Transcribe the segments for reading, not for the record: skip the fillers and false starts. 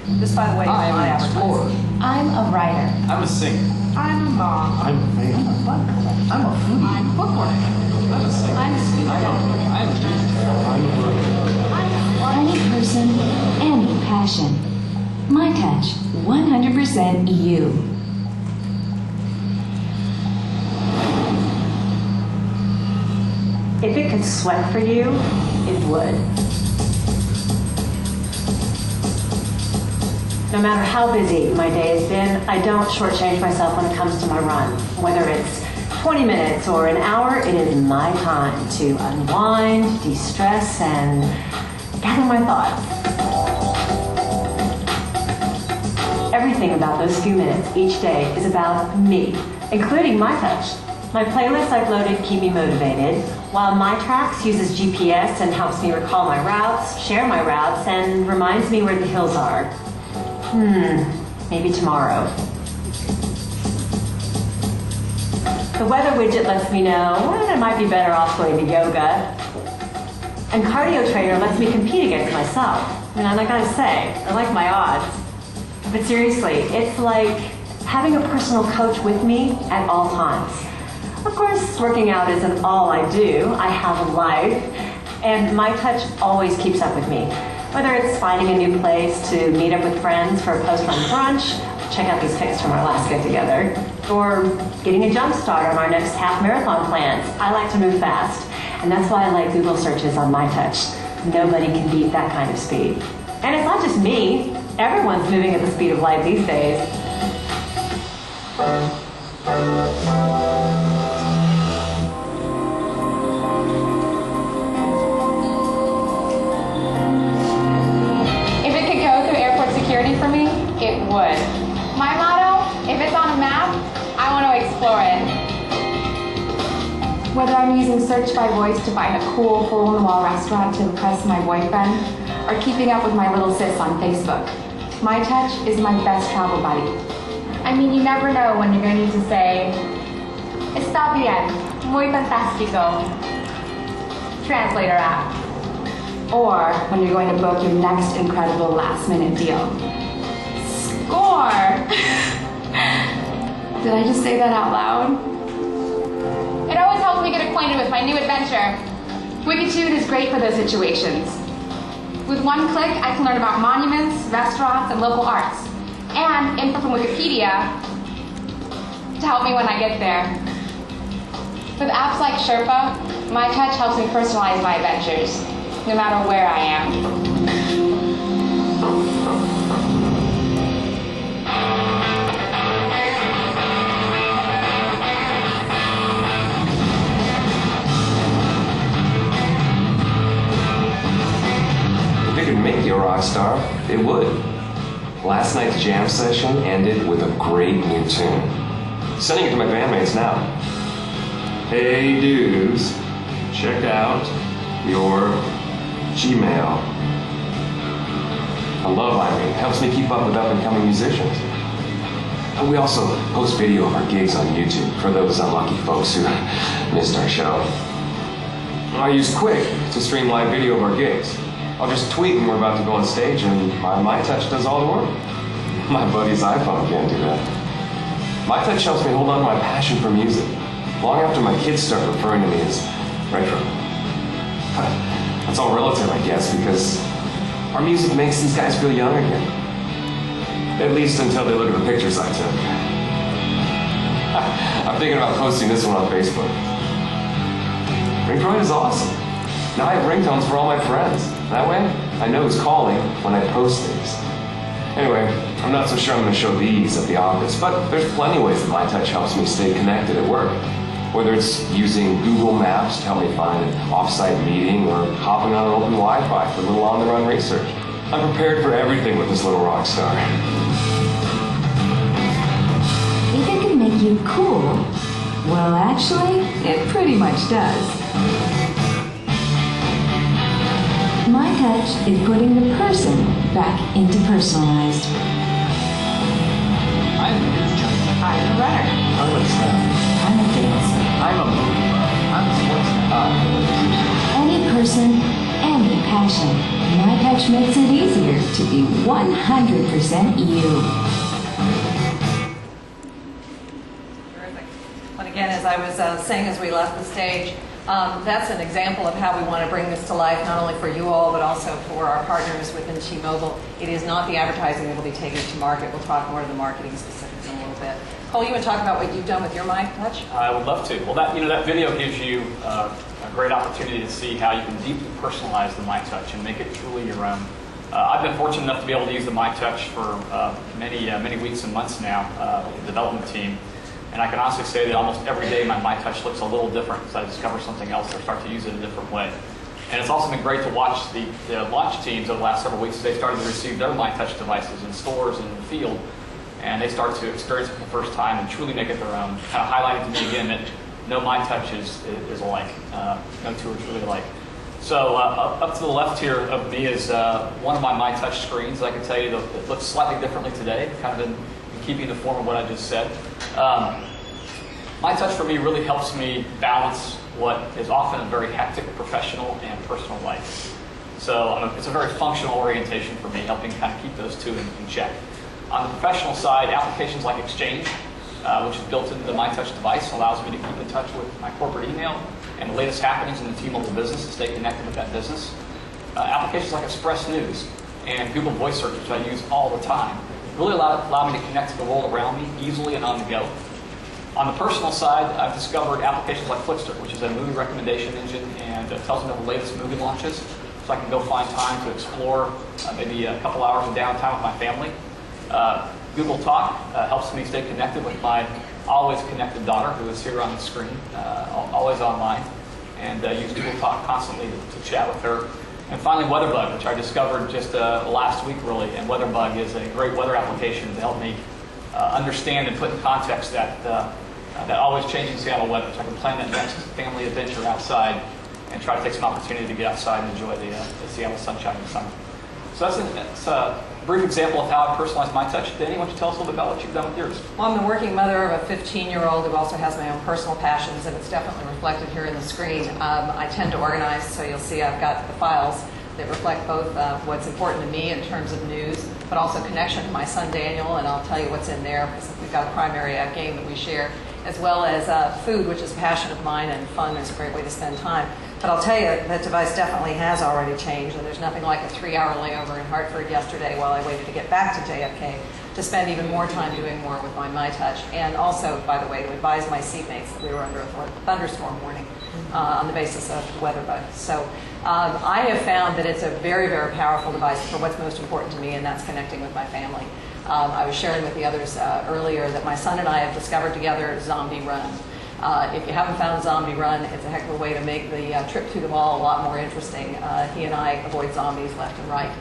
This, by the way, is I am my an explorer. advertising. I'm a writer. I'm a singer. I'm a mom. I'm a man. I'm a bug collector. I'm a foodie. I'm a bookworm. I'm a singer. I'm a speaker. I'm a brother. Any person, any passion. MyTouch, 100% you. If it could sweat for you, it would. No matter how busy my day has been, I don't shortchange myself when it comes to my run. Whether it's 20 minutes or an hour, it is my time to unwind, de-stress, and gather my thoughts. Everything about those few minutes each day is about me, including MyTouch. My playlists I've loaded keep me motivated, while MyTracks uses GPS and helps me recall my routes, share my routes, and reminds me where the hills are. Maybe tomorrow. The weather widget lets me know when I might be better off going to yoga. And Cardio Trainer lets me compete against myself. And I gotta say, I like my odds. But seriously, it's like having a personal coach with me at all times. Of course, working out isn't all I do. I have a life, and MyTouch always keeps up with me. Whether it's finding a new place to meet up with friends for a post-run brunch, check out these pics from our last get-together, or getting a jump start on our next half marathon plans. I like to move fast, and that's why I like Google searches on MyTouch. Nobody can beat that kind of speed. And it's not just me. Everyone's moving at the speed of light these days. For me, it would. My motto, if it's on a map, I want to explore it. Whether I'm using search by voice to find a cool hole-in-the-wall restaurant to impress my boyfriend, or keeping up with my little sis on Facebook, MyTouch is my best travel buddy. I mean, you never know when you're going to need to say, "Está bien, muy fantástico," translator app. Or when you're going to book your next incredible last-minute deal. Score! Did I just say that out loud? It always helps me get acquainted with my new adventure. Wikitude is great for those situations. With one click, I can learn about monuments, restaurants, and local arts, and info from Wikipedia to help me when I get there. With apps like Sherpa, MyTouch helps me personalize my adventures, no matter where I am. If it could make you a rock star, it would. Last night's jam session ended with a great new tune. Sending it to my bandmates now. Hey dudes, check out your Gmail. I love Irene. Helps me keep up with up-and-coming musicians. And we also post video of our gigs on YouTube for those unlucky folks who missed our show. I use Quick to stream live video of our gigs. I'll just tweet when we're about to go on stage, and my MyTouch does all the work. My buddy's iPhone can't do that. MyTouch helps me hold on to my passion for music, long after my kids start referring to me as retro. That's all relative, I guess, because our music makes these guys feel young again. At least until they look at the pictures I took. I'm thinking about posting this one on Facebook. Ringdroid is awesome. Now I have ringtones for all my friends. That way, I know who's calling when I post things. Anyway, I'm not so sure I'm going to show these at the office, but there's plenty of ways that MyTouch helps me stay connected at work. Whether it's using Google Maps to help me find an off-site meeting or hopping on an open Wi-Fi for a little on-the-run research. I'm prepared for everything with this little rock star. If it can make you cool, well, actually, it pretty much does. MyTouch is putting the person back into personalized. I'm a news junkie. I'm a runner. I'm a traveler. I'm a dancer. I'm a movie buff. I'm a sportsman. Any person, any passion. MyTouch makes it easier to be 100% you. Terrific. But again, as I was saying as we left the stage, that's an example of how we want to bring this to life, not only for you all, but also for our partners within T-Mobile. It is not the advertising that will be taken to market. We'll talk more to the marketing specifics in a little bit. Cole, you want to talk about what you've done with your MyTouch? I would love to. Well, that video gives you a great opportunity to see how you can deeply personalize the MyTouch and make it truly your own. I've been fortunate enough to be able to use the MyTouch for many weeks and months now with the development team. And I can honestly say that almost every day my MyTouch looks a little different because I discover something else or start to use it a different way. And it's also been great to watch the launch teams over the last several weeks as they started to receive their MyTouch devices in stores and in the field. And they start to experience it for the first time and truly make it their own. Kind of highlighting to me again that no MyTouch is alike. No two are truly alike. So up to the left here of me is one of my MyTouch screens. I can tell you that it looks slightly differently today, kind of in keeping the form of what I just said. MyTouch for me really helps me balance what is often a very hectic professional and personal life. So it's a very functional orientation for me, helping kind of keep those two in check. On the professional side, applications like Exchange, which is built into the MyTouch device, allows me to keep in touch with my corporate email and the latest happenings in the T-Mobile business to stay connected with that business. Applications like Express News and Google Voice Search, which I use all the time, really allow me to connect to the world around me easily and on the go. On the personal side, I've discovered applications like Flickster, which is a movie recommendation engine, and it tells me about the latest movie launches, so I can go find time to explore maybe a couple hours of downtime with my family. Google Talk helps me stay connected with my always connected daughter, who is here on the screen, always online, and use Google Talk constantly to chat with her. And finally, WeatherBug, which I discovered just last week, really. And WeatherBug is a great weather application to help me understand and put in context that always changing Seattle weather, so I can plan that next family adventure outside and try to take some opportunity to get outside and enjoy the Seattle sunshine in the summer. So that's a brief example of how I personalize MyTouch. Danny, why don't you tell us a little bit about what you've done with yours? Well, I'm the working mother of a 15-year-old who also has my own personal passions, and it's definitely reflected here in the screen. I tend to organize, so you'll see I've got the files that reflect both what's important to me in terms of news, but also connection to my son Daniel, and I'll tell you what's in there because we've got a primary game that we share, as well as food, which is a passion of mine, and fun is a great way to spend time. But I'll tell you, that device definitely has already changed, and there's nothing like a 3-hour layover in Hartford yesterday while I waited to get back to JFK to spend even more time doing more with my MyTouch. And also, by the way, to advise my seatmates that we were under a thunderstorm warning on the basis of WeatherBug. So I have found that it's a very, very powerful device for what's most important to me, and that's connecting with my family. I was sharing with the others earlier that my son and I have discovered together Zombie Run. If you haven't found Zombie Run, it's a heck of a way to make the trip to the mall a lot more interesting. He and I avoid zombies left and right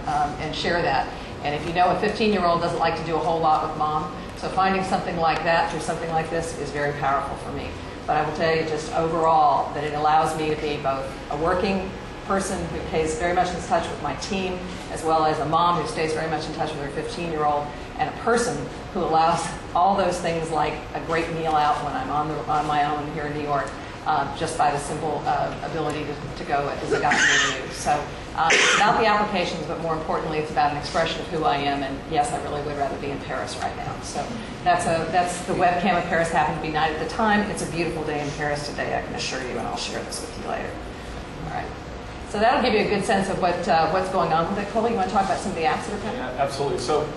and share that. And if you know, a 15-year-old doesn't like to do a whole lot with mom, so finding something like that through something like this is very powerful for me. But I will tell you just overall that it allows me to be both a working person who stays very much in touch with my team, as well as a mom who stays very much in touch with her 15-year-old, and a person who allows all those things like a great meal out when I'm on my own here in New York, just by the simple ability to go as I got to the news. So it's about the applications, but more importantly, it's about an expression of who I am. And yes, I really would rather be in Paris right now. So that's the webcam of Paris happened to be night at the time. It's a beautiful day in Paris today, I can assure you, and I'll share this with you later. All right. So that'll give you a good sense of what's going on with it. Cole, you want to talk about some of the apps that are coming? Yeah, absolutely. So